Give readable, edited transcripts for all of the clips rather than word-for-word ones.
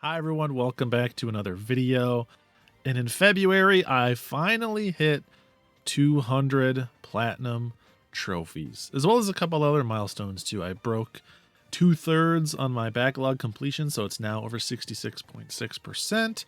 Hi everyone, welcome back to another video. And in February, I finally hit 200 platinum trophies, as well as a couple other milestones too. I broke 2/3 on my backlog completion, so it's now over 66.6%.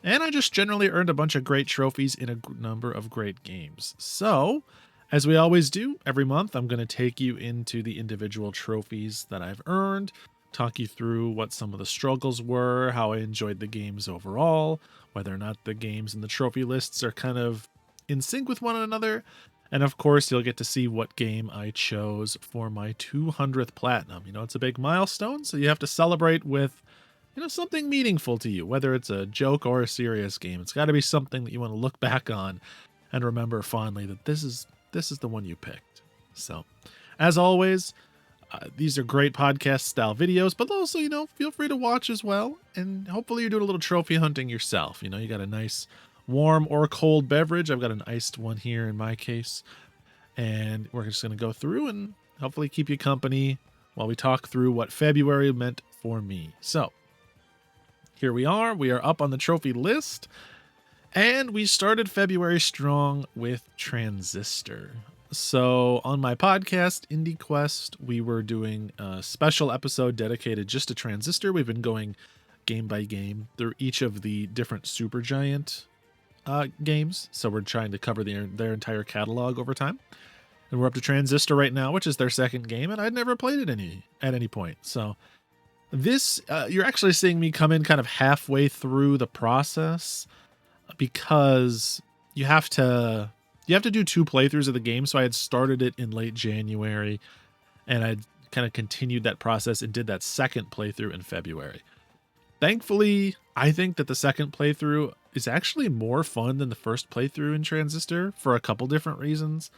And I just generally earned a bunch of great trophies in a number of great games. So, as we always do, every month I'm going to take you into the individual trophies that I've earned, talk you through what some of the struggles were, how I enjoyed the games overall, whether or not the games and the trophy lists are kind of in sync with one another, and of course you'll get to see what game I chose for my 200th platinum. You know, it's a big milestone, so you have to celebrate with something meaningful to you, whether it's a joke or a serious game. It's got to be something that you want to look back on and remember fondly that this is the one you picked. So, as always, these are great podcast style videos, but also, feel free to watch as well. And hopefully you're doing a little trophy hunting yourself. You got a nice warm or cold beverage. I've got an iced one here in my case. And we're just going to go through and hopefully keep you company while we talk through what February meant for me. So, here we are. We are up on the trophy list. And we started February strong with Transistor. So on my podcast, Indie Quest, we were doing a special episode dedicated just to Transistor. We've been going game by game through each of the different Supergiant games. So we're trying to cover their entire catalog over time. And we're up to Transistor right now, which is their second game. And I'd never played it at any point. So this, you're actually seeing me come in kind of halfway through the process because you have to do 2 playthroughs of the game. So I had started it in late January and I'd kind of continued that process and did that second playthrough in February. Thankfully, I think that the second playthrough is actually more fun than the first playthrough in Transistor for a couple different reasons.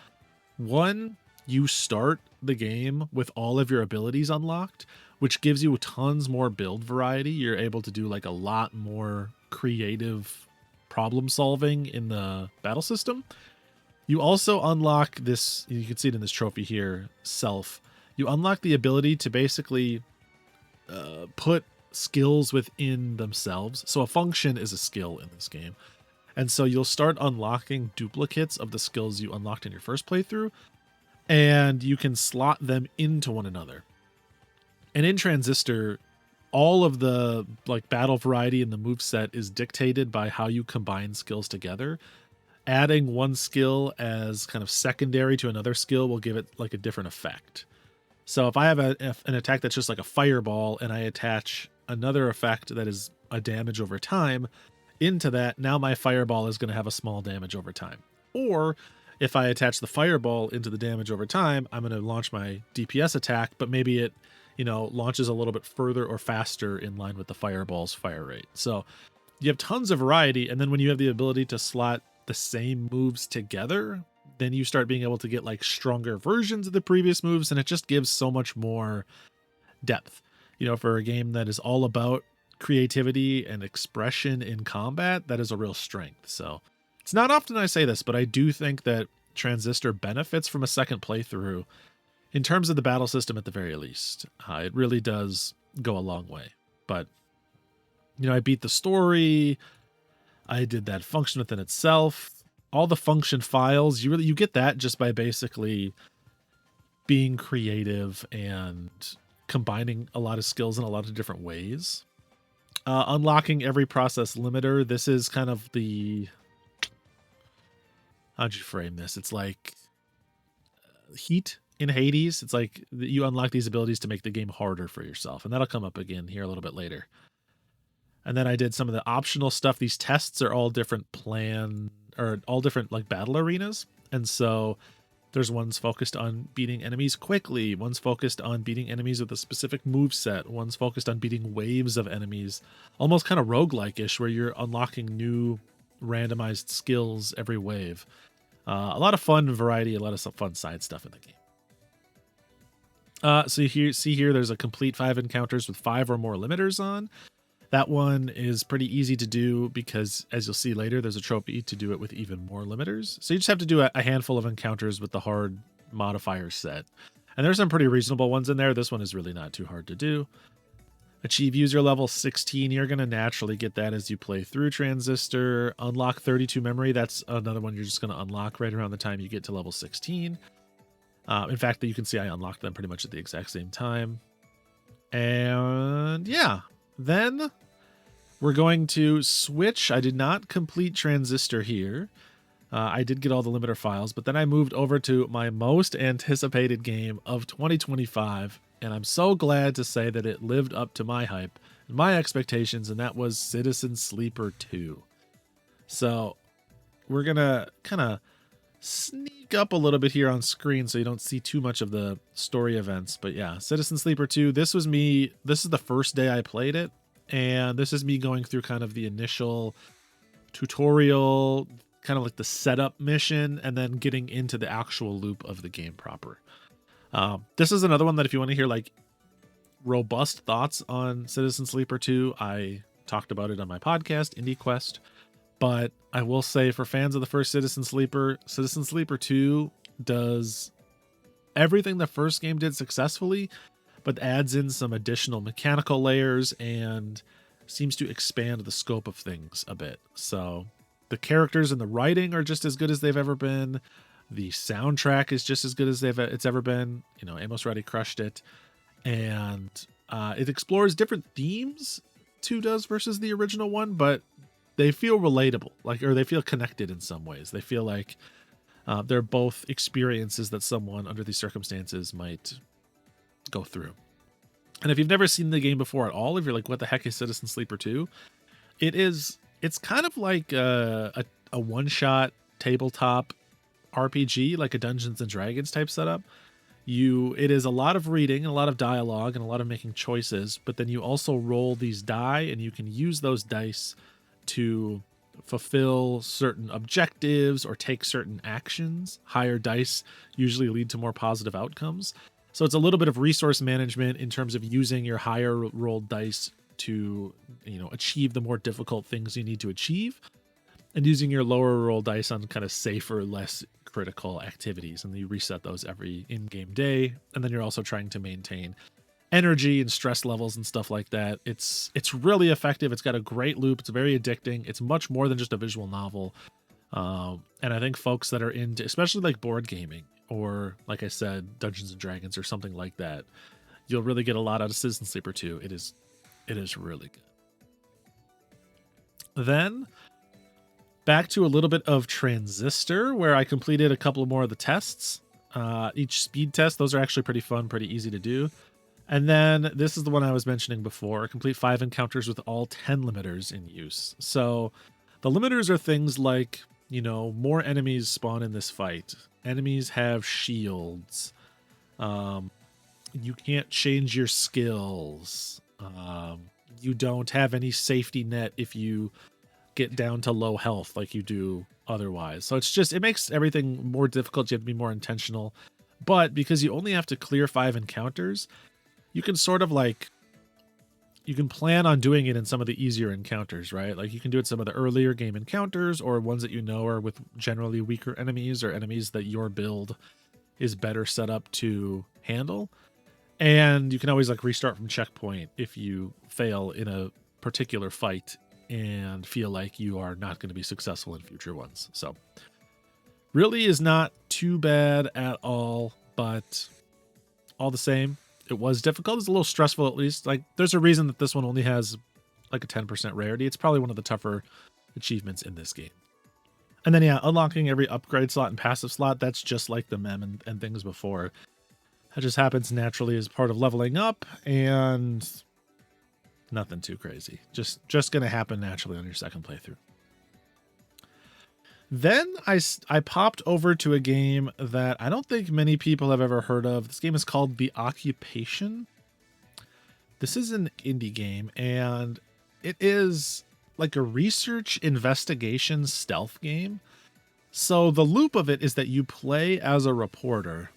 One, you start the game with all of your abilities unlocked, which gives you tons more build variety. You're able to do like a lot more creative problem solving in the battle system. You also unlock this, you can see it in this trophy here, Self. You unlock the ability to basically put skills within themselves. So a function is a skill in this game. And so you'll start unlocking duplicates of the skills you unlocked in your first playthrough, and you can slot them into one another. And in Transistor, all of the battle variety in the moveset is dictated by how you combine skills together. Adding one skill as kind of secondary to another skill will give it like a different effect. So if I have an attack that's just like a fireball and I attach another effect that is a damage over time into that, now my fireball is going to have a small damage over time. Or if I attach the fireball into the damage over time, I'm going to launch my DPS attack, but maybe it, launches a little bit further or faster in line with the fireball's fire rate. So you have tons of variety. And then when you have the ability to slot the same moves together, then you start being able to get like stronger versions of the previous moves, and it just gives so much more depth. For a game that is all about creativity and expression in combat, that is a real strength. So it's not often I say this, but I do think that Transistor benefits from a second playthrough in terms of the battle system at the very least. It really does go a long way. But I beat the story. I did that function within itself. All the function files, you get that just by basically being creative and combining a lot of skills in a lot of different ways. Unlocking every process limiter. This is kind of how'd you frame this? It's like Heat in Hades. It's like you unlock these abilities to make the game harder for yourself. And that'll come up again here a little bit later. And then I did some of the optional stuff. These tests are all different all different battle arenas. And so there's ones focused on beating enemies quickly. One's focused on beating enemies with a specific move set. One's focused on beating waves of enemies. Almost kind of roguelike-ish, where you're unlocking new randomized skills every wave. A lot of fun variety, a lot of fun side stuff in the game. So you see here, there's a complete 5 encounters with 5 or more limiters on. That one is pretty easy to do because, as you'll see later, there's a trophy to do it with even more limiters. So you just have to do a handful of encounters with the hard modifier set. And there's some pretty reasonable ones in there. This one is really not too hard to do. Achieve user level 16. You're going to naturally get that as you play through Transistor. Unlock 32 memory. That's another one you're just going to unlock right around the time you get to level 16. In fact, you can see I unlocked them pretty much at the exact same time. And yeah, then we're going to switch. I did not complete Transistor here. I did get all the limiter files, but then I moved over to my most anticipated game of 2025, and I'm so glad to say that it lived up to my hype and my expectations, and that was Citizen Sleeper 2. So we're going to kind of sneak up a little bit here on screen so you don't see too much of the story events. But yeah, Citizen Sleeper 2, this is the first day I played it, and this is me going through kind of the initial tutorial, kind of like the setup mission, and then getting into the actual loop of the game proper. This is another one that if you want to hear like robust thoughts on Citizen Sleeper 2, I talked about it on my podcast, Indie Quest. But I will say, for fans of the first Citizen Sleeper 2 does everything the first game did successfully, but adds in some additional mechanical layers and seems to expand the scope of things a bit. So the characters and the writing are just as good as they've ever been. The soundtrack is just as good as it's ever been. You know, Amos Reddy crushed it. And it explores different themes, 2 does, versus the original one, but they feel relatable, or they feel connected in some ways. They feel like they're both experiences that someone under these circumstances might go through. And if you've never seen the game before at all, if you're like, what the heck is Citizen Sleeper 2? It's kind of like a one-shot tabletop RPG, like a Dungeons and Dragons type setup. It is a lot of reading, a lot of dialogue, and a lot of making choices, but then you also roll these die, and you can use those dice to fulfill certain objectives or take certain actions. Higher dice usually lead to more positive outcomes. So it's a little bit of resource management in terms of using your higher rolled dice to, achieve the more difficult things you need to achieve, and using your lower roll dice on kind of safer, less critical activities. And you reset those every in-game day. And then you're also trying to maintain energy and stress levels and stuff like that. It's really effective. It's got a great loop. It's very addicting. It's much more than just a visual novel. And I think folks that are into, especially like board gaming, or like I said, Dungeons and Dragons or something like that, you'll really get a lot out of Citizen Sleeper 2. It is really good. Then back to a little bit of Transistor, where I completed a couple more of the tests. Each speed test, those are actually pretty fun, pretty easy to do. And then this is the one I was mentioning before, complete 5 encounters with all 10 limiters in use. So the limiters are things like, more enemies spawn in this fight. Enemies have shields. You can't change your skills. You don't have any safety net if you get down to low health like you do otherwise. So it makes everything more difficult. You have to be more intentional. But because you only have to clear 5 encounters, you can sort of you can plan on doing it in some of the easier encounters, right? Like you can do it some of the earlier game encounters, or ones that are with generally weaker enemies, or enemies that your build is better set up to handle. And you can always restart from checkpoint if you fail in a particular fight and feel like you are not going to be successful in future ones. So really is not too bad at all, but all the same, it was difficult. It's a little stressful, at least. There's a reason that this one only has a 10% rarity. It's probably one of the tougher achievements in this game. And then, yeah, unlocking every upgrade slot and passive slot, that's just like the mem and things before. That just happens naturally as part of leveling up, and nothing too crazy. Just going to happen naturally on your second playthrough. Then I popped over to a game that I don't think many people have ever heard of. This game is called The Occupation. This is an indie game, and it is like a research investigation stealth game. So the loop of it is that you play as a reporter,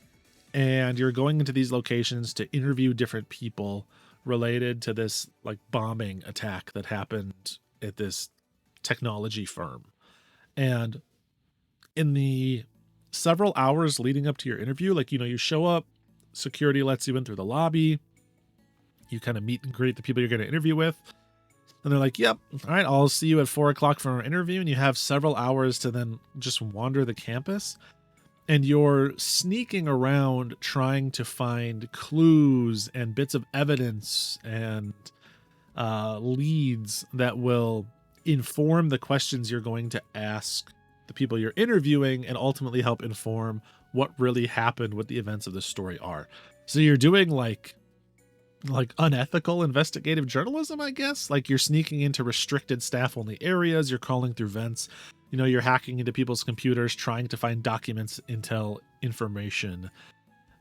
and you're going into these locations to interview different people related to this bombing attack that happened at this technology firm. And in the several hours leading up to your interview, you show up, security lets you in through the lobby, You kind of meet and greet the people you're going to interview with. And they're like, yep, all right, I'll see you at 4 o'clock for our interview. And you have several hours to then just wander the campus. And you're sneaking around trying to find clues and bits of evidence and leads that will inform the questions you're going to ask the people you're interviewing and ultimately help inform what really happened, what the events of the story are. So you're doing like unethical investigative journalism, I guess. Like you're sneaking into restricted staff only areas, you're crawling through vents, you know, you're hacking into people's computers, trying to find documents, intel, information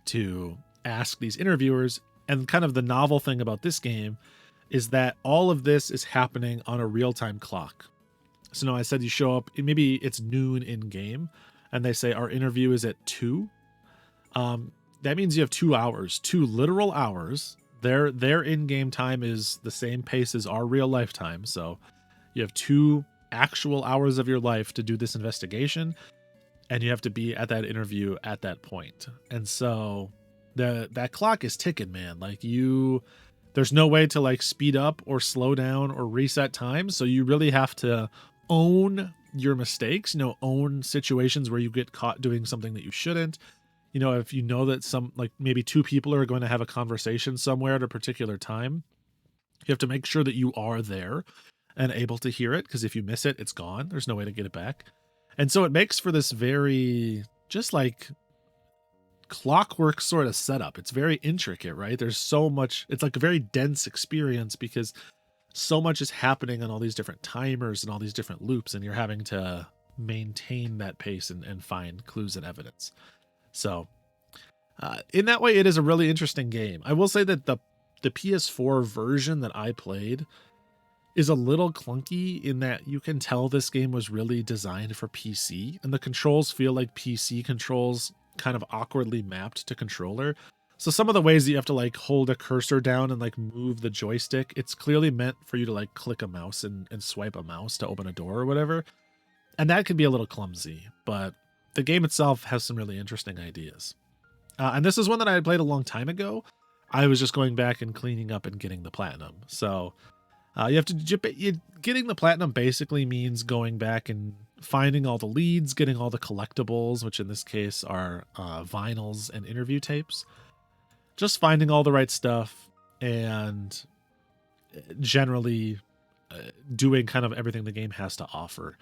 to ask these interviewers. And kind of the novel thing about this game is that all of this is happening on a real-time clock. So now I said you show up, maybe it's noon in game, and they say our interview is at 2. That means you have 2 hours, 2 literal hours. Their in-game time is the same pace as our real life time. So you have 2 actual hours of your life to do this investigation, and you have to be at that interview at that point. And so that clock is ticking, man. Like there's no way to like speed up or slow down or reset time. So you really have to own your mistakes, you know, own situations where you get caught doing something that you shouldn't. You know, if you know that some, like maybe 2 people are going to have a conversation somewhere at a particular time, you have to make sure that you are there and able to hear it, because if you miss it, it's gone. There's no way to get it back. And so it makes for this very just like clockwork sort of setup. It's very intricate, right? There's so much, it's like a very dense experience because so much is happening on all these different timers and all these different loops, and you're having to maintain that pace and find clues and evidence. So in that way, it is a really interesting game. I will say that the PS4 version that I played is a little clunky in that you can tell this game was really designed for PC, and the controls feel like PC controls kind of awkwardly mapped to controller. So some of the ways that you have to like hold a cursor down and like move the joystick, it's clearly meant for you to like click a mouse and swipe a mouse to open a door or whatever. And that can be a little clumsy, but the game itself has some really interesting ideas. And this is one that I had played a long time ago. I was just going back and cleaning up and getting the platinum. So getting the platinum basically means going back and finding all the leads, getting all the collectibles, which in this case are vinyls and interview tapes. Just finding all the right stuff and generally doing kind of everything the game has to offer.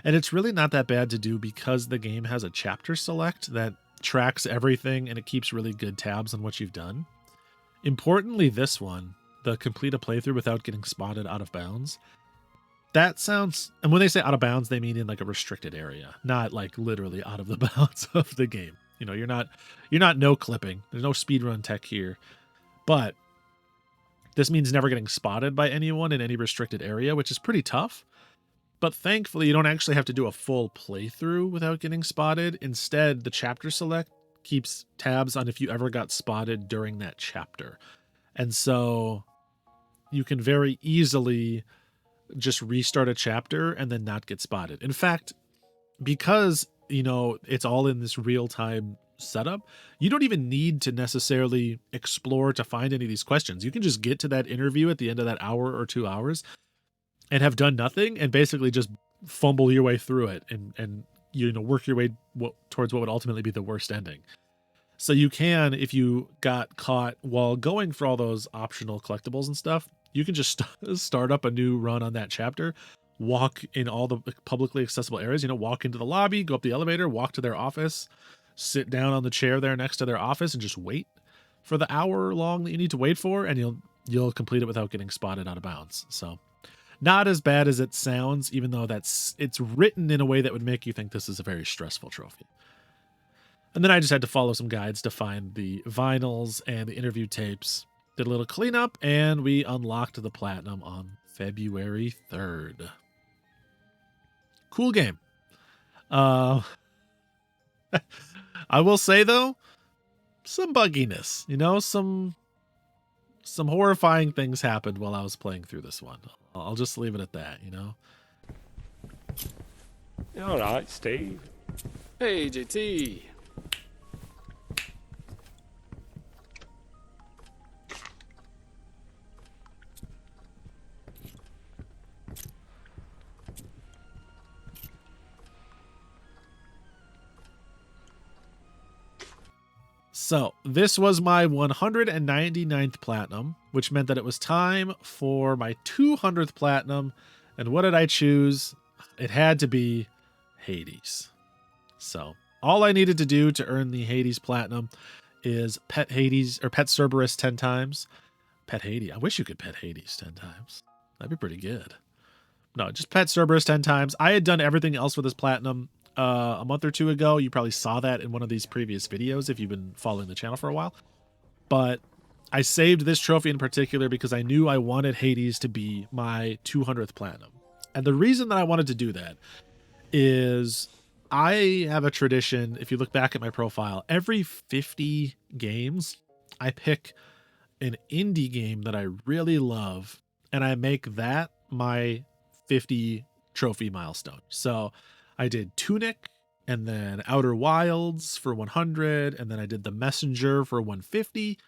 And it's really not that bad to do because the game has a chapter select that tracks everything and it keeps really good tabs on what you've done. Importantly, this one, the complete a playthrough without getting spotted out of bounds. That sounds, and when they say out of bounds, they mean in like a restricted area, not like literally out of the bounds of the game. You know, you're not no clipping. There's no speedrun tech here, but this means never getting spotted by anyone in any restricted area, which is pretty tough. But thankfully, you don't actually have to do a full playthrough without getting spotted. Instead, the chapter select keeps tabs on if you ever got spotted during that chapter. And so you can very easily just restart a chapter and then not get spotted. In fact, because, you know, it's all in this real-time setup, you don't even need to necessarily explore to find any of these questions. You can just get to that interview at the end of that hour or 2 hours and have done nothing and basically just fumble your way through it and you know, work your way towards what would ultimately be the worst ending. So you can, if you got caught while going for all those optional collectibles and stuff, you can just start up a new run on that chapter, walk in all the publicly accessible areas, you know, walk into the lobby, go up the elevator, walk to their office, sit down on the chair there next to their office and just wait for the hour long that you need to wait for, and you'll complete it without getting spotted out of bounds. So not as bad as it sounds, even though it's written in a way that would make you think this is a very stressful trophy. And then I just had to follow some guides to find the vinyls and the interview tapes. Did a little cleanup, and we unlocked the platinum on February 3rd. Cool game. I will say, though, some bugginess. You know, some horrifying things happened while I was playing through this one. I'll just leave it at that, you know? All right, Steve. Hey, JT. So this was my 199th platinum, which meant that it was time for my 200th platinum. And what did I choose? It had to be Hades. So all I needed to do to earn the Hades platinum is pet Hades or pet Cerberus 10 times. Pet Hades. I wish you could pet Hades 10 times. That'd be pretty good. No, just pet Cerberus 10 times. I had done everything else with this platinum a month or two ago. You probably saw that in one of these previous videos if you've been following the channel for a while. But I saved this trophy in particular because I knew I wanted Hades to be my 200th platinum. And the reason that I wanted to do that is I have a tradition. If you look back at my profile, every 50 games, I pick an indie game that I really love, and I make that my 50 trophy milestone. So I did Tunic, and then Outer Wilds for 100, and then I did The Messenger for 150,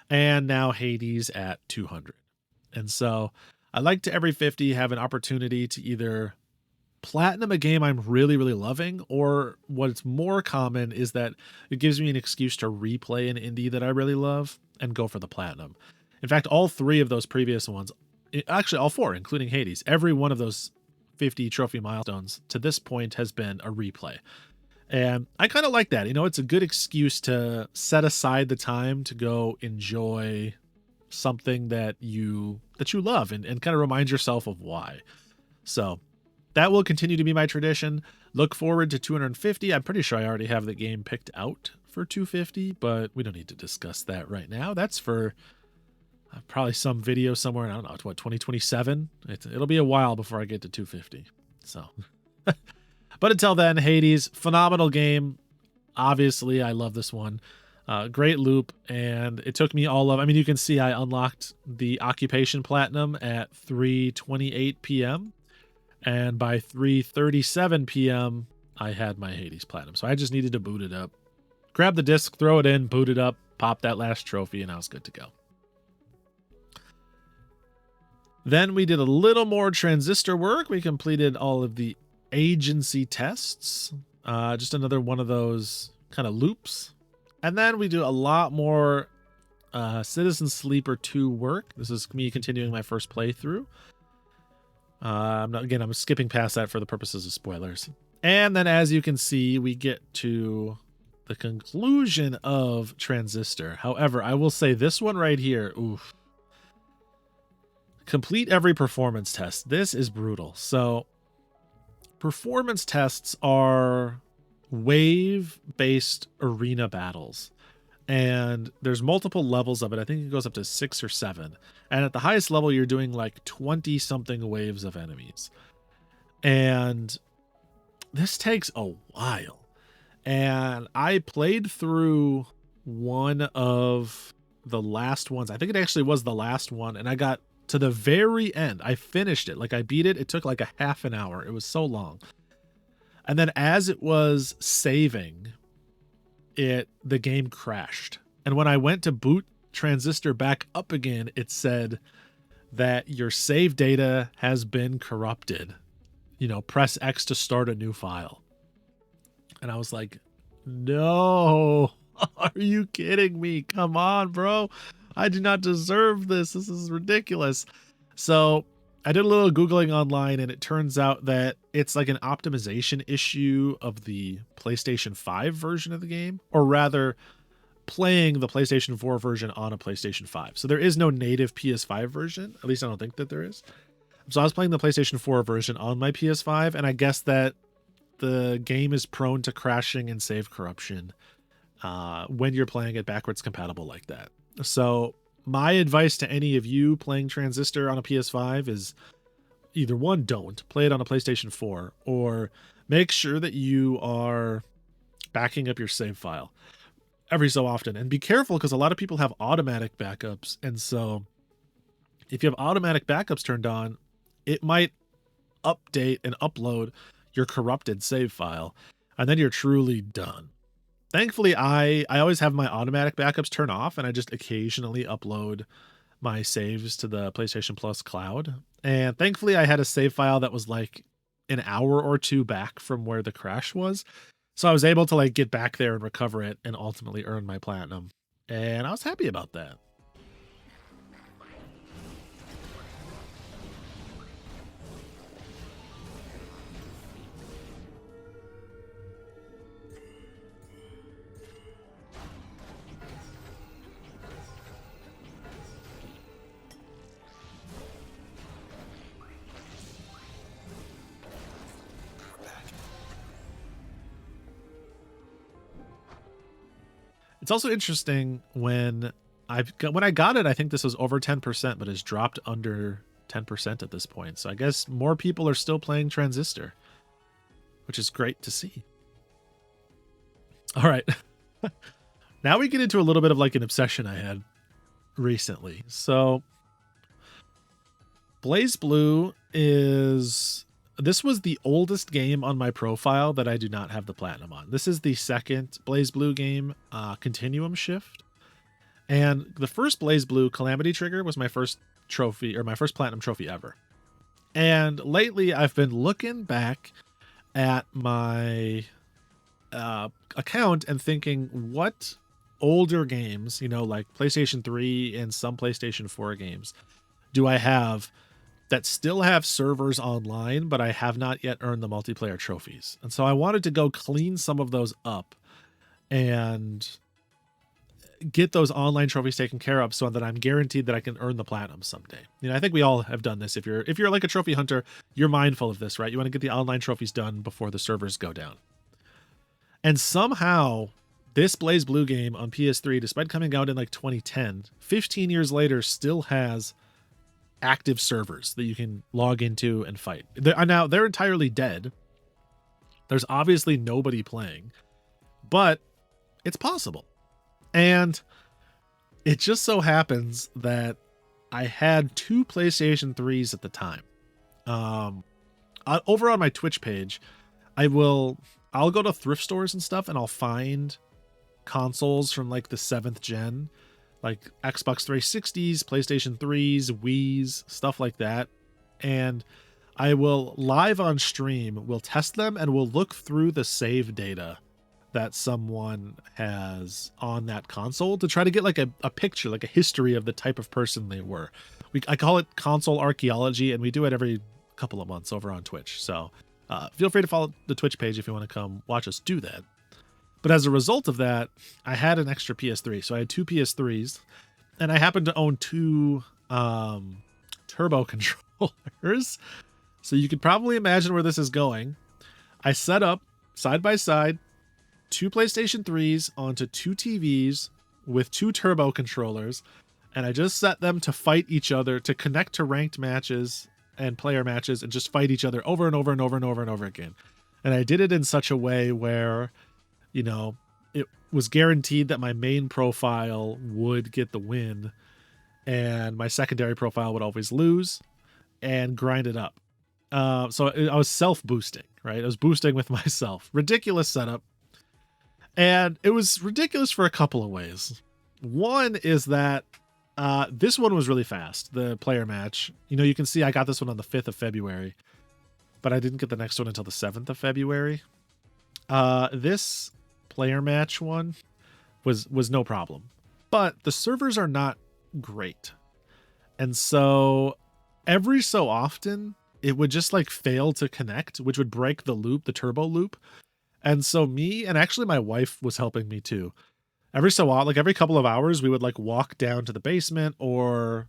and now Hades at 200. And so I like to every 50 have an opportunity to either platinum a game I'm really, really loving, or what's more common is that it gives me an excuse to replay an indie that I really love and go for the platinum. In fact, all three of those previous ones, actually all four, including Hades, every one of those 50 trophy milestones to this point has been a replay. And I kind of like that. You know, it's a good excuse to set aside the time to go enjoy something that you love and kind of remind yourself of why. So that will continue to be my tradition. Look forward to 250. I'm pretty sure I already have the game picked out for 250, but we don't need to discuss that right now. That's for probably some video somewhere in, I don't know, what, 2027? It'll be a while before I get to 250. So, but until then, Hades, phenomenal game. Obviously, I love this one. Great loop, and it took me all of, I mean, you can see I unlocked the Occupation Platinum at 3:28 p.m. And by 3:37 p.m., I had my Hades Platinum. So I just needed to boot it up. Grab the disc, throw it in, boot it up, pop that last trophy, and I was good to go. Then we did a little more transistor work. We completed all of the agency tests. Just another one of those kind of loops. And then we do a lot more Citizen Sleeper 2 work. This is me continuing my first playthrough. I'm skipping past that for the purposes of spoilers. And then as you can see, we get to the conclusion of Transistor. However, I will say this one right here, oof. Complete every performance test. This is brutal. So performance tests are wave-based arena battles. And there's multiple levels of it. I think it goes up to 6 or 7. And at the highest level, you're doing like 20 something waves of enemies. And this takes a while. And I played through one of the last ones. I think it actually was the last one. And I got to the very end. I finished it. Like I beat it. It took like a half an hour. It was so long. And then as it was saving, the game crashed. And when I went to boot Transistor back up again, it said that your save data has been corrupted. You know, press X to start a new file. And I was like, no, are you kidding me? Come on, bro. I do not deserve this. This is ridiculous. So I did a little Googling online, and it turns out that it's like an optimization issue of the PlayStation 5 version of the game, or rather playing the PlayStation 4 version on a PlayStation 5. So there is no native PS5 version. At least I don't think that there is. So I was playing the PlayStation 4 version on my PS5, and I guess that the game is prone to crashing and save corruption when you're playing it backwards compatible like that. So my advice to any of you playing Transistor on a PS5 is either one, don't play it on a PlayStation 4, or make sure that you are backing up your save file every so often. And be careful, because a lot of people have automatic backups. And so if you have automatic backups turned on, it might update and upload your corrupted save file, and then you're truly done. Thankfully, I always have my automatic backups turned off, and I just occasionally upload my saves to the PlayStation Plus cloud. And thankfully, I had a save file that was like an hour or two back from where the crash was. So I was able to like get back there and recover it and ultimately earn my platinum. And I was happy about that. It's also interesting when I got it, I think this was over 10%, but it's dropped under 10% at this point. So I guess more people are still playing Transistor, which is great to see. All right. Now we get into a little bit of like an obsession I had recently. So Blaze Blue this was the oldest game on my profile that I do not have the platinum on. This is the second Blaze Blue game, Continuum Shift. And the first Blaze Blue, Calamity Trigger, was my first trophy, or my first platinum trophy ever. And lately I've been looking back at my account and thinking, what older games, like PlayStation 3 and some PlayStation 4 games, do I have that still have servers online, but I have not yet earned the multiplayer trophies? And so I wanted to go clean some of those up and get those online trophies taken care of so that I'm guaranteed that I can earn the platinum someday. I think we all have done this. If you're like a trophy hunter, you're mindful of this, right? You want to get the online trophies done before the servers go down. And somehow this Blaze Blue game on PS3, despite coming out in like 2010, 15 years later, still has active servers that you can log into and fight. They're entirely dead. There's obviously nobody playing, but it's possible. And it just so happens that I had 2 PlayStation 3s at the time. Over on my Twitch page, I'll go to thrift stores and stuff, and I'll find consoles from like the 7th gen, like Xbox 360s, PlayStation 3s, Wii's, stuff like that. And I will live on stream, we'll test them, and we'll look through the save data that someone has on that console to try to get like a picture, like a history of the type of person they were. I call it console archaeology, and we do it every couple of months over on Twitch. So feel free to follow the Twitch page if you want to come watch us do that. But as a result of that, I had an extra PS3. So I had 2 PS3s, and I happened to own 2 turbo controllers. So you could probably imagine where this is going. I set up side by side 2 PlayStation 3s onto 2 TVs with 2 turbo controllers, and I just set them to fight each other, to connect to ranked matches and player matches, and just fight each other over and over and over and over and over again. And I did it in such a way where, it was guaranteed that my main profile would get the win and my secondary profile would always lose, and grind it up. So I was self-boosting, right? I was boosting with myself. Ridiculous setup. And it was ridiculous for a couple of ways. One is that this one was really fast, the player match. You can see I got this one on the 5th of February, but I didn't get the next one until the 7th of February. This player match one was no problem, but the servers are not great. And so every so often it would just like fail to connect, which would break the loop, the turbo loop. And so me, and actually my wife was helping me too. Every so often, like every couple of hours, we would like walk down to the basement or,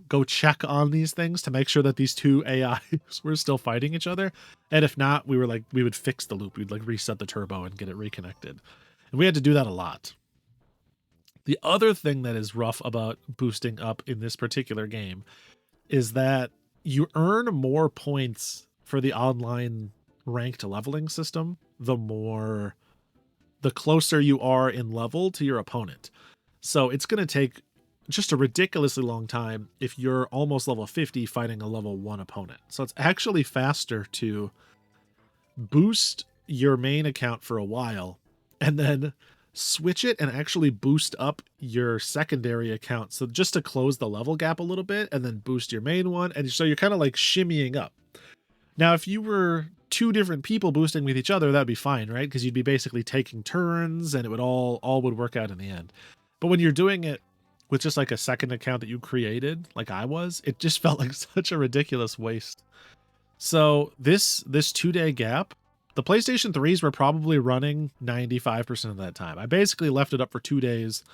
go check on these things to make sure that these 2 AIs were still fighting each other. And if not, we would fix the loop. We'd like reset the turbo and get it reconnected. And we had to do that a lot. The other thing that is rough about boosting up in this particular game is that you earn more points for the online ranked leveling system the closer you are in level to your opponent. So it's going to take just a ridiculously long time if you're almost level 50 fighting a level 1 opponent. So it's actually faster to boost your main account for a while and then switch it and actually boost up your secondary account. So just to close the level gap a little bit, and then boost your main one. And so you're kind of like shimmying up. Now, if you were two different people boosting with each other, that'd be fine, right? Because you'd be basically taking turns and it would all would work out in the end. But when you're doing it with just like a second account that you created, like I was, it just felt like such a ridiculous waste. So this 2-day gap, the PlayStation 3s were probably running 95% of that time. I basically left it up for 2 days,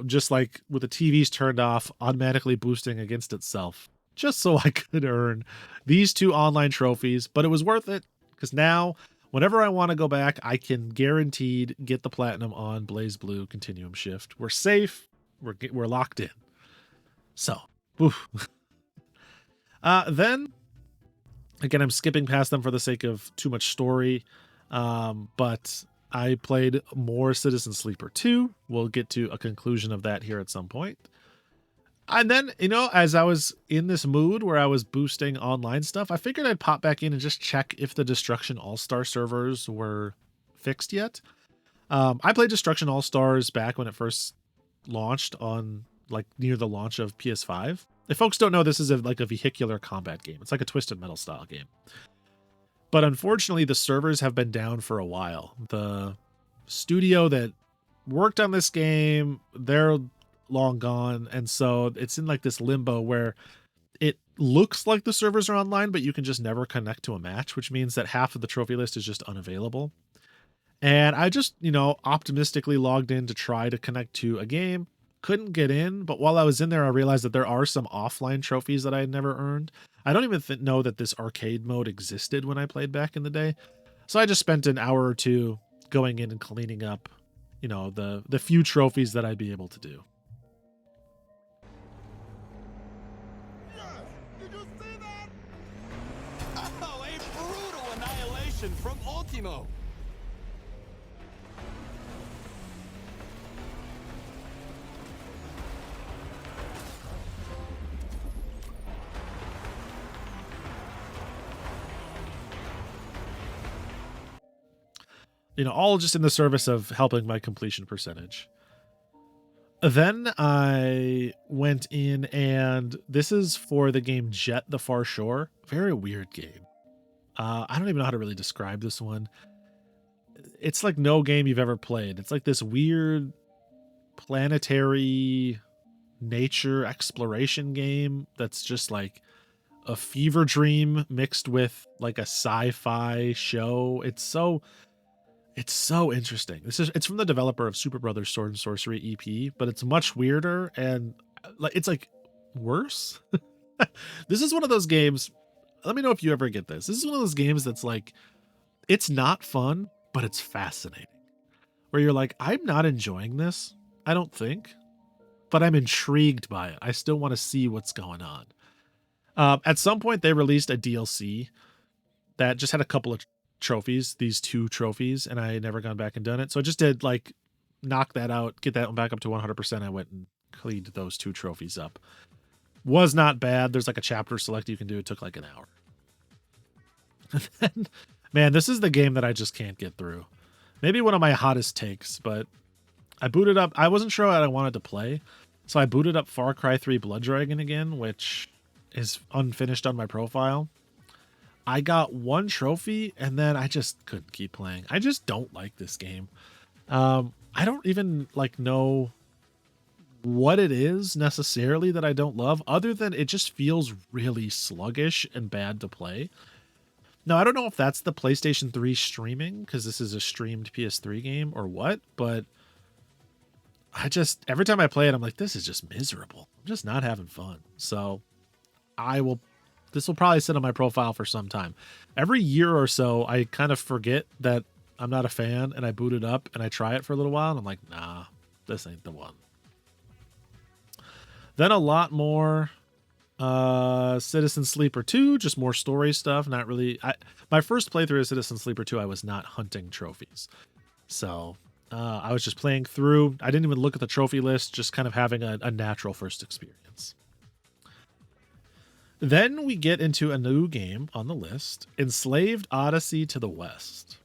just like with the TVs turned off, automatically boosting against itself, just so I could earn these 2 online trophies. But it was worth it, because now whenever I want to go back, I can guaranteed get the platinum on Blaze Blue Continuum Shift. We're safe. We're locked in. So, then again, I'm skipping past them for the sake of too much story. But I played more Citizen Sleeper 2. We'll get to a conclusion of that here at some point. And then, as I was in this mood where I was boosting online stuff, I figured I'd pop back in and just check if the Destruction All-Star servers were fixed yet. I played Destruction All-Stars back when it first launched on, like, near the launch of PS5. If folks don't know, this is like a vehicular combat game. It's like a Twisted Metal style game. But unfortunately, the servers have been down for a while. The studio that worked on this game, they're long gone. And so it's in like this limbo where it looks like the servers are online, but you can just never connect to a match, which means that half of the trophy list is just unavailable. And I just, optimistically logged in to try to connect to a game. Couldn't get in, but while I was in there, I realized that there are some offline trophies that I had never earned. I don't even know that this arcade mode existed when I played back in the day. So I just spent an hour or two going in and cleaning up, the few trophies that I'd be able to do. Yes! Did you see that? Oh, a brutal annihilation from Ultimo. All just in the service of helping my completion percentage. Then I went in, and this is for the game Jet the Far Shore. Very weird game. I don't even know how to really describe this one. It's like no game you've ever played. It's like this weird planetary nature exploration game that's just like a fever dream mixed with like a sci-fi show. It's so interesting. It's from the developer of Super Brothers Sword and Sorcery EP, but it's much weirder and it's like worse. This is one of those games. Let me know if you ever get this. This is one of those games that's like, it's not fun, but it's fascinating. Where you're like, I'm not enjoying this, I don't think, but I'm intrigued by it. I still want to see what's going on. At some point, they released a DLC that just had a couple of trophies, these 2 trophies, and I had never gone back and done it. So I just did like knock that out, get that one back up to 100%. I went and cleaned those 2 trophies up. Was not bad. There's like a chapter select you can do. It took like an hour. And then, man, this is the game that I just can't get through. Maybe one of my hottest takes, but I booted up. I wasn't sure what I wanted to play, so I booted up Far Cry 3 Blood Dragon again, which is unfinished on my profile. I got 1 trophy, and then I just couldn't keep playing. I just don't like this game. I don't even know what it is necessarily that I don't love, other than it just feels really sluggish and bad to play. Now, I don't know if that's the PlayStation 3 streaming, because this is a streamed PS3 game, or what, but every time I play it, I'm like, this is just miserable. I'm just not having fun. So this will probably sit on my profile for some time. Every year or so, I kind of forget that I'm not a fan, and I boot it up and I try it for a little while, and I'm like, nah, this ain't the one. Then a lot more Citizen Sleeper 2, just more story stuff. Not really. My first playthrough of Citizen Sleeper 2, I was not hunting trophies. So I was just playing through. I didn't even look at the trophy list, just kind of having a natural first experience. Then we get into a new game on the list, Enslaved Odyssey to the West.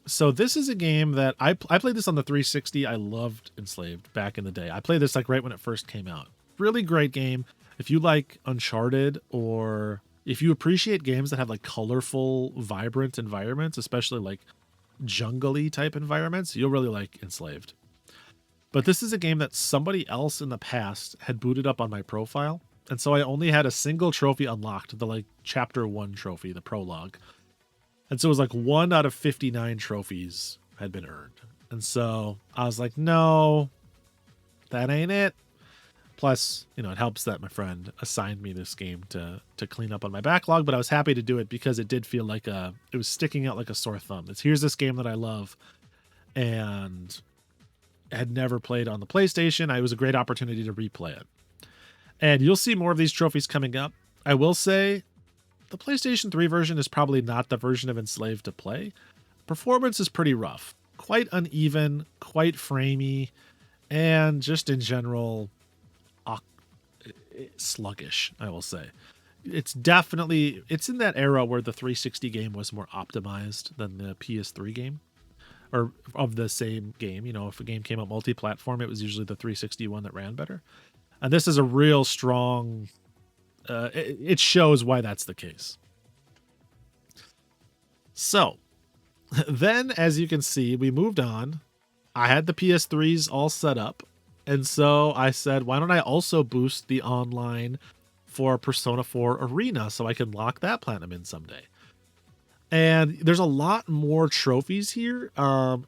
So this is a game that I played this on the 360. I loved Enslaved back in the day. I played this like right when it first came out. Really great game. If you like Uncharted or if you appreciate games that have like colorful, vibrant environments, especially like jungle-y type environments, you'll really like Enslaved. But this is a game that somebody else in the past had booted up on my profile. And so I only had a single trophy unlocked, the like chapter 1 trophy, the prologue. And so it was like 1 out of 59 trophies had been earned. And so I was like, no, that ain't it. Plus, you know, it helps that my friend assigned me this game to clean up on my backlog, but I was happy to do it because it did feel like it was sticking out like a sore thumb. Here's this game that I love and had never played on the PlayStation. It was a great opportunity to replay it. And you'll see more of these trophies coming up. I will say the PlayStation 3 version is probably not the version of Enslaved to play. Performance is pretty rough, quite uneven, quite framey, and just in general sluggish, I will say. It's in that era where the 360 game was more optimized than the PS3 game, or of the same game. You know, if a game came out multi-platform, it was usually the 360 one that ran better. And this is a real strong, it shows why that's the case. So then, as you can see, we moved on. I had the PS3s all set up. And so I said, why don't I also boost the online for Persona 4 Arena so I can lock that platinum in someday? And there's a lot more trophies here.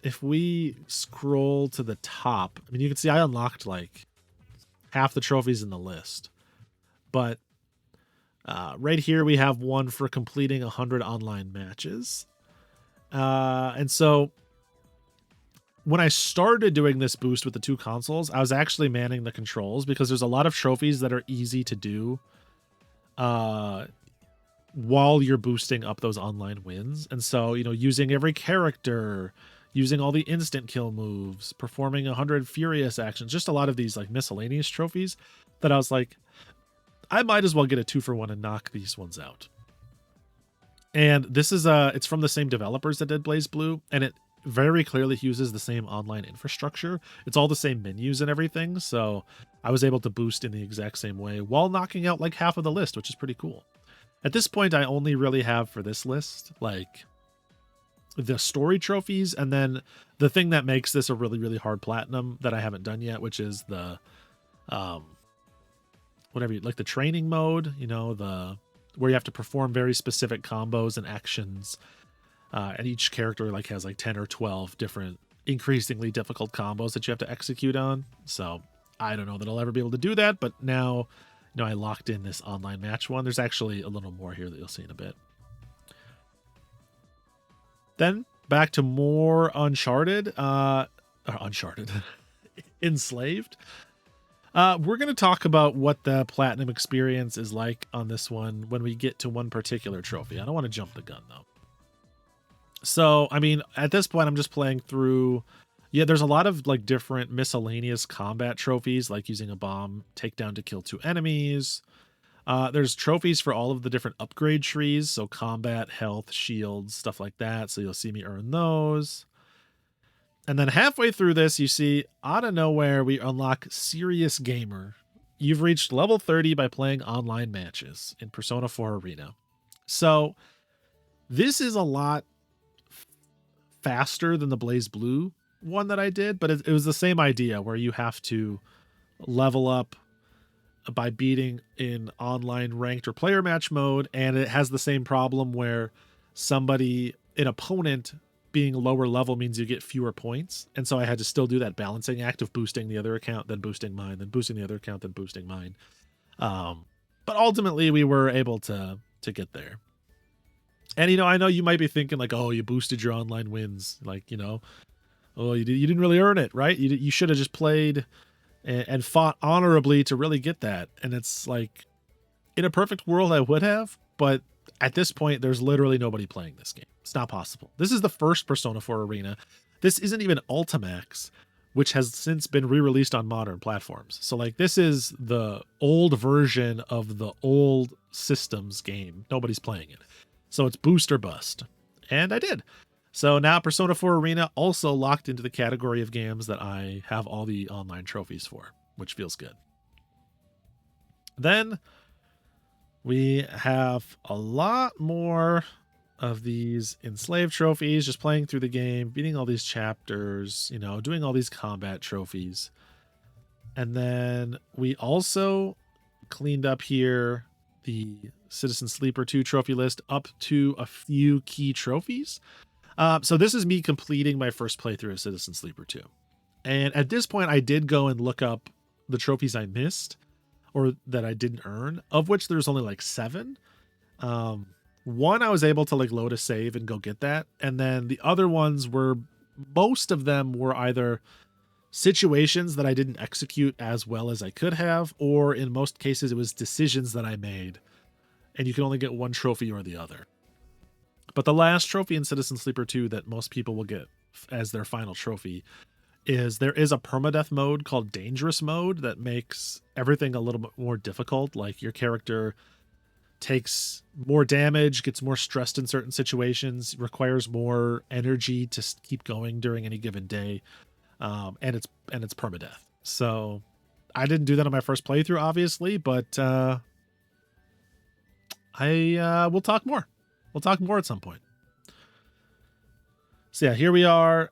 If we scroll to the top, I mean, you can see I unlocked like half the trophies in the list. But right here, we have one for completing 100 online matches. And so when I started doing this boost with the 2 consoles, I was actually manning the controls because there's a lot of trophies that are easy to do while you're boosting up those online wins. And so, you know, using every character, using all the instant kill moves, performing 100 furious actions, just a lot of these like miscellaneous trophies that I was like, I might as well get a 2-for-1 and knock these ones out. And this is it's from the same developers that did Blaze Blue, and it very clearly uses the same online infrastructure. It's all the same menus and everything, so I was able to boost in the exact same way while knocking out like half of the list, which is pretty cool. At this point, I only really have for this list like the story trophies, and then the thing that makes this a really, really hard platinum that I haven't done yet, which is the whatever, like the training mode, you know, the where you have to perform very specific combos and actions. And each character like has like 10 or 12 different increasingly difficult combos that you have to execute on. So I don't know that I'll ever be able to do that, but now, you know, I locked in this online match one. There's actually a little more here that you'll see in a bit. Then back to more Uncharted, Enslaved. We're going to talk about what the platinum experience is like on this one when we get to one particular trophy. I don't want to jump the gun though. So, I mean, at this point, I'm just playing through. Yeah, there's a lot of like different miscellaneous combat trophies, like using a bomb takedown to kill 2 enemies. There's trophies for all of the different upgrade trees. So combat, health, shields, stuff like that. So you'll see me earn those. And then halfway through this, you see out of nowhere, we unlock Serious Gamer. You've reached level 30 by playing online matches in Persona 4 Arena. So this is a lot faster than the Blaze Blue one that I did, but it was the same idea where you have to level up by beating in online ranked or player match mode, and it has the same problem where an opponent being lower level means you get fewer points, and so I had to still do that balancing act of boosting the other account, then boosting mine, then boosting the other account, then boosting mine. But ultimately we were able to get there. And, you know, I know you might be thinking like, oh, you boosted your online wins. Like, you know, oh, you didn't really earn it, right? You should have just played and fought honorably to really get that. And it's like, in a perfect world, I would have. But at this point, there's literally nobody playing this game. It's not possible. This is the first Persona 4 Arena. This isn't even Ultimax, which has since been re-released on modern platforms. So, like, this is the old version of the old systems game. Nobody's playing it. So it's boost or bust. And I did. So now Persona 4 Arena also locked into the category of games that I have all the online trophies for, which feels good. Then We have a lot more of these enslaved trophies, just playing through the game, beating all these chapters, you know, doing all these combat trophies. And then we also cleaned up here the Citizen Sleeper 2 trophy list up to a few key trophies. So this is me completing my first playthrough of Citizen Sleeper 2. And at this point, I did go and look up the trophies I missed or that I didn't earn, of which there's only like 7. One, I was able to like load a save and go get that. And then the other ones were, most of them were either situations that I didn't execute as well as I could have, or in most cases, it was decisions that I made. And you can only get one trophy or the other. But the last trophy in Citizen Sleeper 2 that most people will get as their final trophy is there is a permadeath mode called Dangerous Mode that makes everything a little bit more difficult. Like your character takes more damage, gets more stressed in certain situations, requires more energy to keep going during any given day, and it's permadeath. So I didn't do that on my first playthrough, obviously, but we'll talk more. We'll talk more at some point. So yeah, here we are.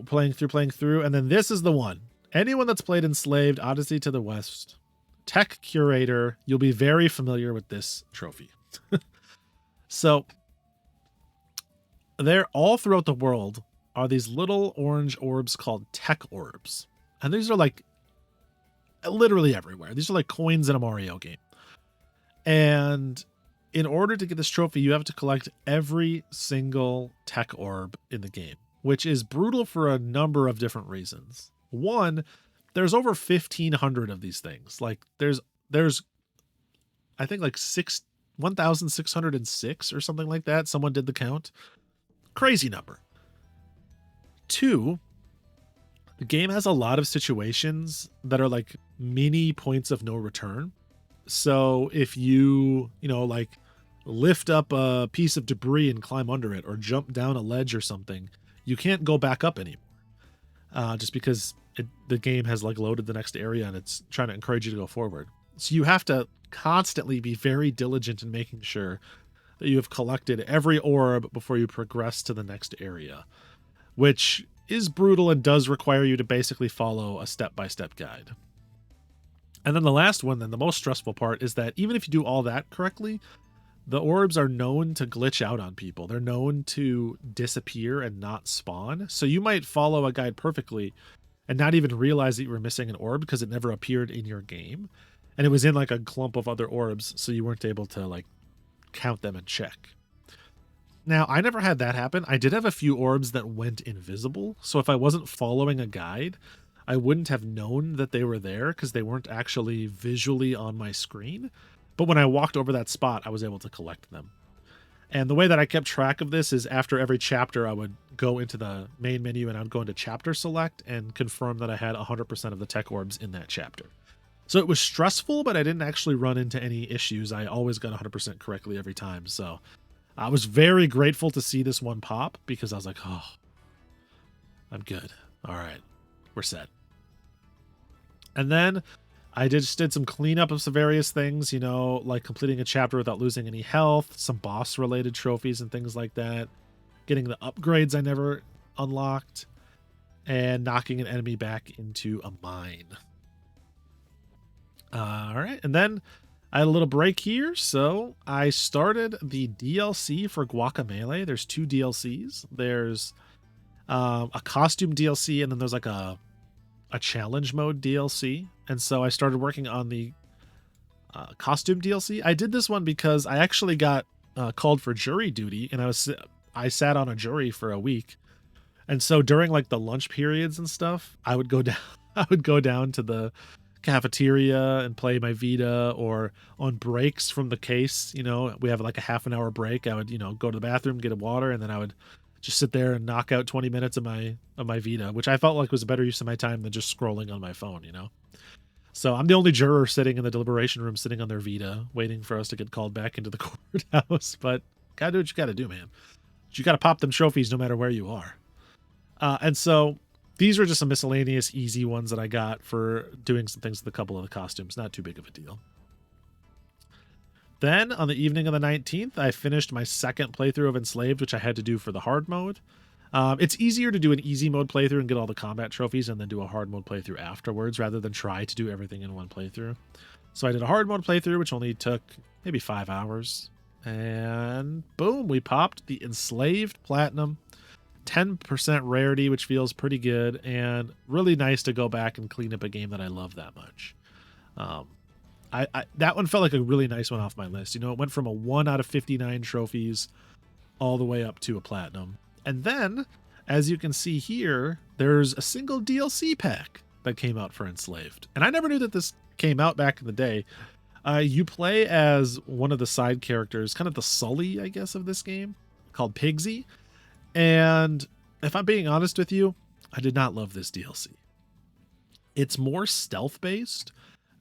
Playing through, and then this is the one. Anyone that's played Enslaved, Odyssey to the West, Tech Curator, you'll be very familiar with this trophy. So they're all throughout the world are these little orange orbs called tech orbs. And these are like literally everywhere. These are like coins in a Mario game. And in order to get this trophy, you have to collect every single tech orb in the game, which is brutal for a number of different reasons. One, there's over 1,500 of these things. Like there's I think like 1,606 or something like that. Someone did the count. Crazy number. Two, the game has a lot of situations that are like mini points of no return. So if you like lift up a piece of debris and climb under it or jump down a ledge or something, you can't go back up anymore, just because the game has like loaded the next area and it's trying to encourage you to go forward. So you have to constantly be very diligent in making sure that you have collected every orb before you progress to the next area, which is brutal and does require you to basically follow a step-by-step guide. And then the last one, then the most stressful part, is that even if you do all that correctly, the orbs are known to glitch out on people. They're known to disappear and not spawn. So you might follow a guide perfectly and not even realize that you were missing an orb because it never appeared in your game. And it was in like a clump of other orbs, so you weren't able to like count them and check. Now, I never had that happen. I did have a few orbs that went invisible. So if I wasn't following a guide, I wouldn't have known that they were there because they weren't actually visually on my screen. But when I walked over that spot, I was able to collect them. And the way that I kept track of this is after every chapter, I would go into the main menu and I'd go into chapter select and confirm that I had 100% of the tech orbs in that chapter. So it was stressful, but I didn't actually run into any issues. I always got 100% correctly every time. So I was very grateful to see this one pop because I was like, oh, I'm good. All right, we're set. And then I just did some cleanup of some various things, like completing a chapter without losing any health, some boss-related trophies and things like that, getting the upgrades I never unlocked, and knocking an enemy back into a mine. All right, and then I had a little break here, so I started the DLC for Guacamelee. There's 2 DLCs. There's a costume DLC, and then there's like a challenge mode DLC. And so I started working on the costume DLC. I did this one because I actually got called for jury duty, and I sat on a jury for a week. And so during like the lunch periods and stuff, I would go down to the cafeteria and play my Vita, or on breaks from the case, we have like a half an hour break. I would, go to the bathroom, get a water, and then I would just sit there and knock out 20 minutes of my Vita, which I felt like was a better use of my time than just scrolling on my phone, So I'm the only juror sitting in the deliberation room, sitting on their Vita, waiting for us to get called back into the courthouse. But gotta do what you gotta do, man. You gotta pop them trophies no matter where you are. And so these are just some miscellaneous easy ones that I got for doing some things with a couple of the costumes. Not too big of a deal. Then on the evening of the 19th, I finished my second playthrough of Enslaved, which I had to do for the hard mode. It's easier to do an easy mode playthrough and get all the combat trophies and then do a hard mode playthrough afterwards rather than try to do everything in one playthrough. So I did a hard mode playthrough, which only took maybe 5 hours. And boom, we popped the Enslaved Platinum. 10% rarity, which feels pretty good and really nice to go back and clean up a game that I love that much. That one felt like a really nice one off my list. You know, it went from a 1 out of 59 trophies all the way up to a platinum. And then, as you can see here, there's a single DLC pack that came out for Enslaved. And I never knew that this came out back in the day. You play as one of the side characters, kind of the Sully, I guess, of this game, called Pigsy. And if I'm being honest with you, I did not love this DLC. It's more stealth-based.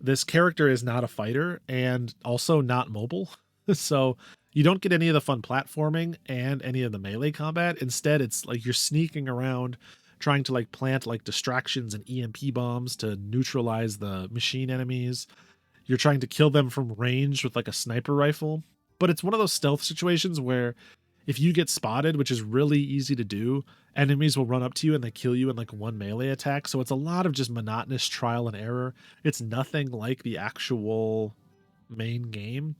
This character is not a fighter and also not mobile. So you don't get any of the fun platforming and any of the melee combat. Instead, it's like you're sneaking around trying to like plant like distractions and EMP bombs to neutralize the machine enemies. You're trying to kill them from range with like a sniper rifle. But it's one of those stealth situations where if you get spotted, which is really easy to do, enemies will run up to you and they kill you in like one melee attack. So it's a lot of just monotonous trial and error. It's nothing like the actual main game.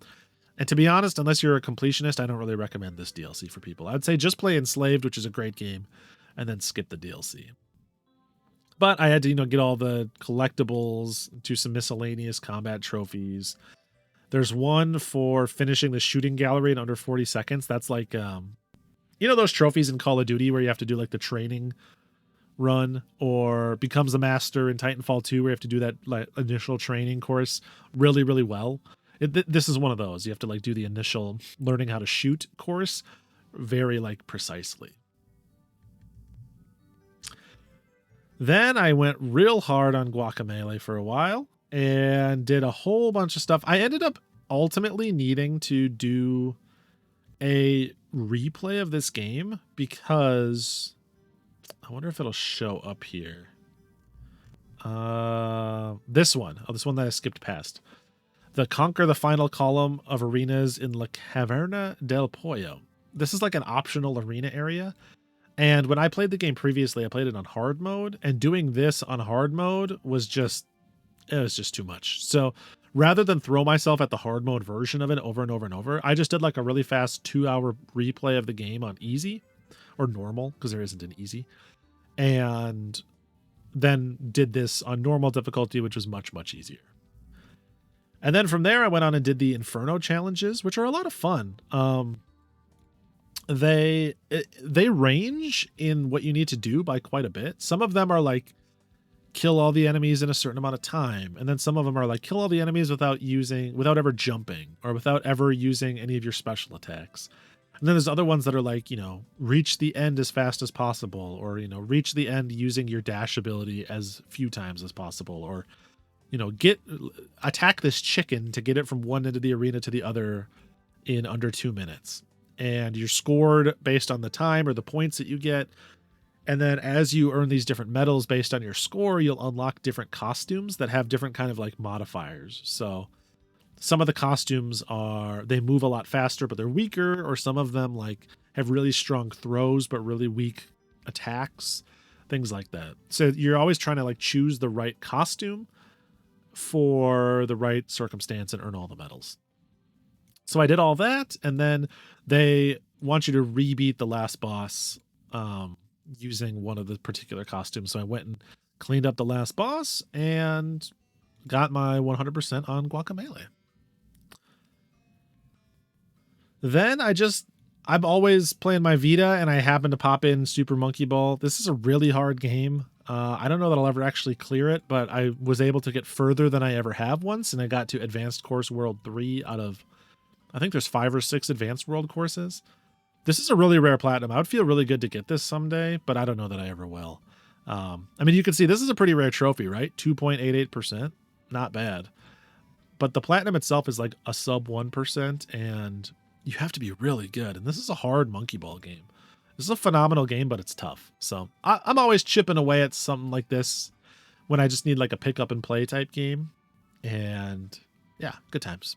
And to be honest, unless you're a completionist, I don't really recommend this DLC for people. I'd say just play Enslaved, which is a great game, and then skip the DLC. But I had to, get all the collectibles, do some miscellaneous combat trophies. There's one for finishing the shooting gallery in under 40 seconds. That's like, those trophies in Call of Duty where you have to do like the training run, or Becomes a Master in Titanfall 2 where you have to do that like initial training course really, really well. This is one of those. You have to like do the initial learning how to shoot course very like precisely. Then I went real hard on Guacamelee for a while and did a whole bunch of stuff. I ended up ultimately needing to do a replay of this game because I wonder if it'll show up here. This one that I skipped past. The Conquer the Final Column of Arenas in La Caverna del Pollo. This is like an optional arena area. And when I played the game previously, I played it on hard mode, and doing this on hard mode was just too much. So rather than throw myself at the hard mode version of it over and over and over, I just did like a really fast 2-hour replay of the game on easy or normal, because there isn't an easy. And then did this on normal difficulty, which was much, much easier. And then from there, I went on and did the Inferno challenges, which are a lot of fun. They range in what you need to do by quite a bit. Some of them are like kill all the enemies in a certain amount of time, and then some of them are like kill all the enemies without ever jumping or without ever using any of your special attacks. And then there's other ones that are like, reach the end as fast as possible, or reach the end using your dash ability as few times as possible, or attack this chicken to get it from one end of the arena to the other in under 2 minutes. And you're scored based on the time or the points that you get. And then as you earn these different medals based on your score, you'll unlock different costumes that have different kind of like modifiers. So some of the costumes they move a lot faster, but they're weaker, or some of them like have really strong throws, but really weak attacks, things like that. So you're always trying to like choose the right costume for the right circumstance and earn all the medals. So I did all that, and then they want you to rebeat the last boss using one of the particular costumes. So I went and cleaned up the last boss and got my 100% on Guacamelee. Then I'm always playing my Vita, and I happen to pop in Super Monkey Ball. This is a really hard game. I don't know that I'll ever actually clear it, but I was able to get further than I ever have once, and I got to Advanced Course World 3 out of, I think there's 5 or 6 Advanced World courses. This is a really rare platinum. I would feel really good to get this someday, but I don't know that I ever will. You can see this is a pretty rare trophy, right? 2.88%. Not bad. But the platinum itself is like a sub 1%, and you have to be really good. And this is a hard Monkey Ball game. This is a phenomenal game, but it's tough. So I'm always chipping away at something like this when I just need like a pick up and play type game. And yeah, good times.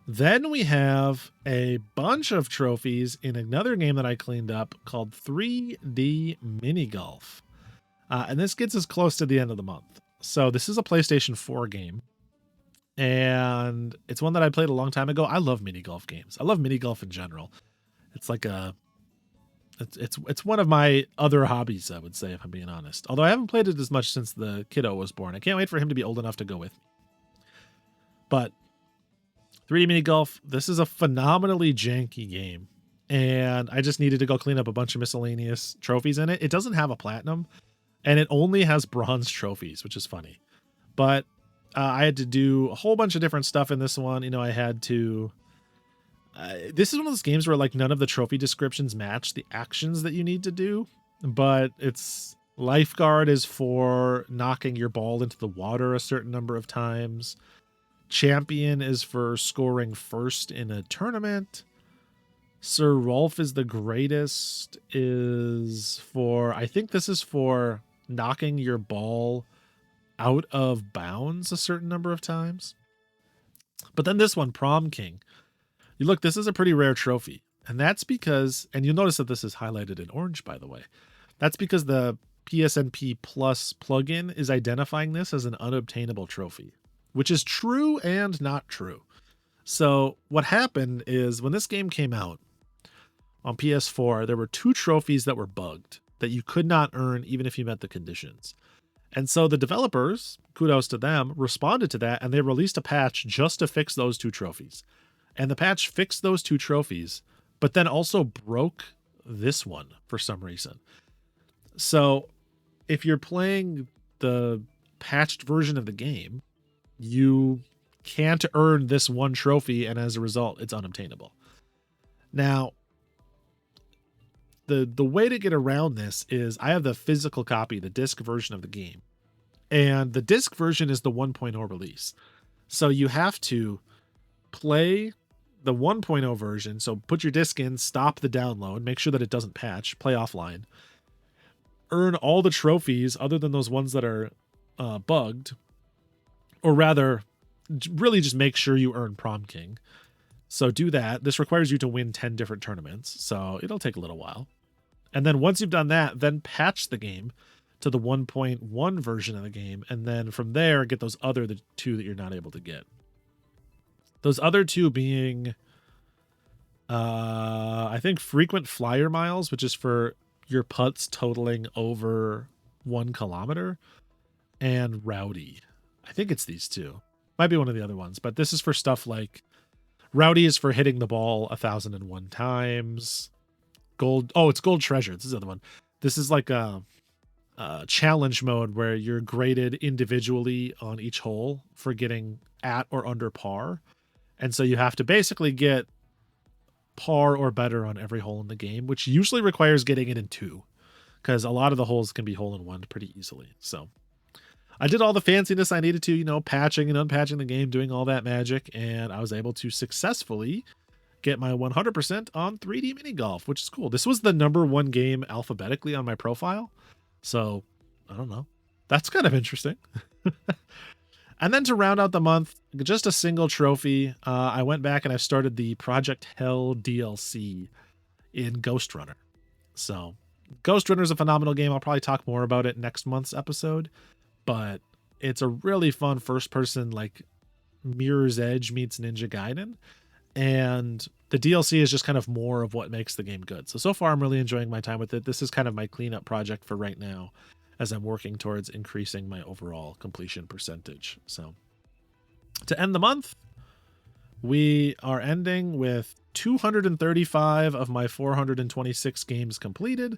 Then we have a bunch of trophies in another game that I cleaned up called 3D Mini Golf. And this gets us close to the end of the month. So this is a PlayStation 4 game. And it's one that I played a long time ago. I love mini golf games. I love mini golf in general. It's like it's one of my other hobbies, I would say, if I'm being honest. Although I haven't played it as much since the kiddo was born. I can't wait for him to be old enough to go with me. But 3D Mini Golf, this is a phenomenally janky game. And I just needed to go clean up a bunch of miscellaneous trophies in it. It doesn't have a platinum, and it only has bronze trophies, which is funny. But I had to do a whole bunch of different stuff in this one. You know, I had to... this is one of those games where like none of the trophy descriptions match the actions that you need to do. But it's... Lifeguard is for knocking your ball into the water a certain number of times. Champion is for scoring first in a tournament. Sir Rolf is the greatest is for... I think this is for knocking your ball out of bounds a certain number of times. But then this one, Prom King. You look, this is a pretty rare trophy. And that's because, and you'll notice that this is highlighted in orange, by the way. That's because the PSNP Plus plugin is identifying this as an unobtainable trophy, which is true and not true. So what happened is when this game came out on PS4, there were 2 trophies that were bugged that you could not earn even if you met the conditions. And so the developers, kudos to them, responded to that and they released a patch just to fix those 2 trophies. And the patch fixed those 2 trophies, but then also broke this one for some reason. So if you're playing the patched version of the game, you can't earn this one trophy, and as a result, it's unobtainable. Now, the way to get around this is I have the physical copy, the disc version of the game. And the disc version is the 1.0 release. So you have to play the 1.0 version. So put your disc in, stop the download, make sure that it doesn't patch, play offline. Earn all the trophies other than those ones that are bugged. Or rather, really just make sure you earn Prom King. So do that. This requires you to win 10 different tournaments. So it'll take a little while. And then once you've done that, then patch the game to the 1.1 version of the game. And then from there, get those other the 2 that you're not able to get. Those other 2 being, I think, frequent flyer miles, which is for your putts totaling over 1 kilometer, and rowdy. I think it's these 2. Might be one of the other ones, but this is for stuff like rowdy is for hitting the ball 1,001 times. Gold. Oh, it's gold treasure. This is the other one. This is like a challenge mode where you're graded individually on each hole for getting at or under par. And so you have to basically get par or better on every hole in the game, which usually requires getting it in 2 because a lot of the holes can be hole in 1 pretty easily. So I did all the fanciness I needed to, you know, patching and unpatching the game, doing all that magic, and I was able to successfully get my 100% on 3D Mini Golf, which is cool. This was the #1 game alphabetically on my profile. So, I don't know. That's kind of interesting. And then to round out the month, just a single trophy. I went back and I started the Project Hell DLC in Ghost Runner. So, Ghost Runner is a phenomenal game. I'll probably talk more about it next month's episode. But it's a really fun first-person, like, Mirror's Edge meets Ninja Gaiden. And the DLC is just kind of more of what makes the game good. So far, I'm really enjoying my time with it. This is kind of my cleanup project for right now as I'm working towards increasing my overall completion percentage. So to end the month, we are ending with 235 of my 426 games completed.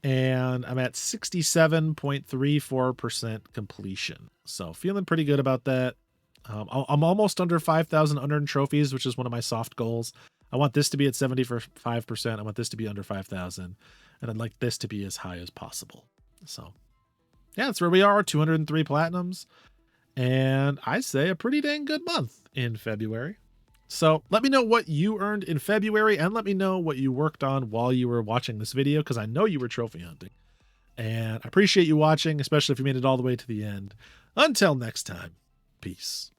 And I'm at 67.34% completion. So feeling pretty good about that. I'm almost under 5,000 unearned trophies, which is one of my soft goals. I want this to be at 75%. I want this to be under 5,000. And I'd like this to be as high as possible. So yeah, that's where we are. 203 platinums. And I say a pretty dang good month in February. So let me know what you earned in February and let me know what you worked on while you were watching this video, because I know you were trophy hunting. And I appreciate you watching, especially if you made it all the way to the end. Until next time, peace.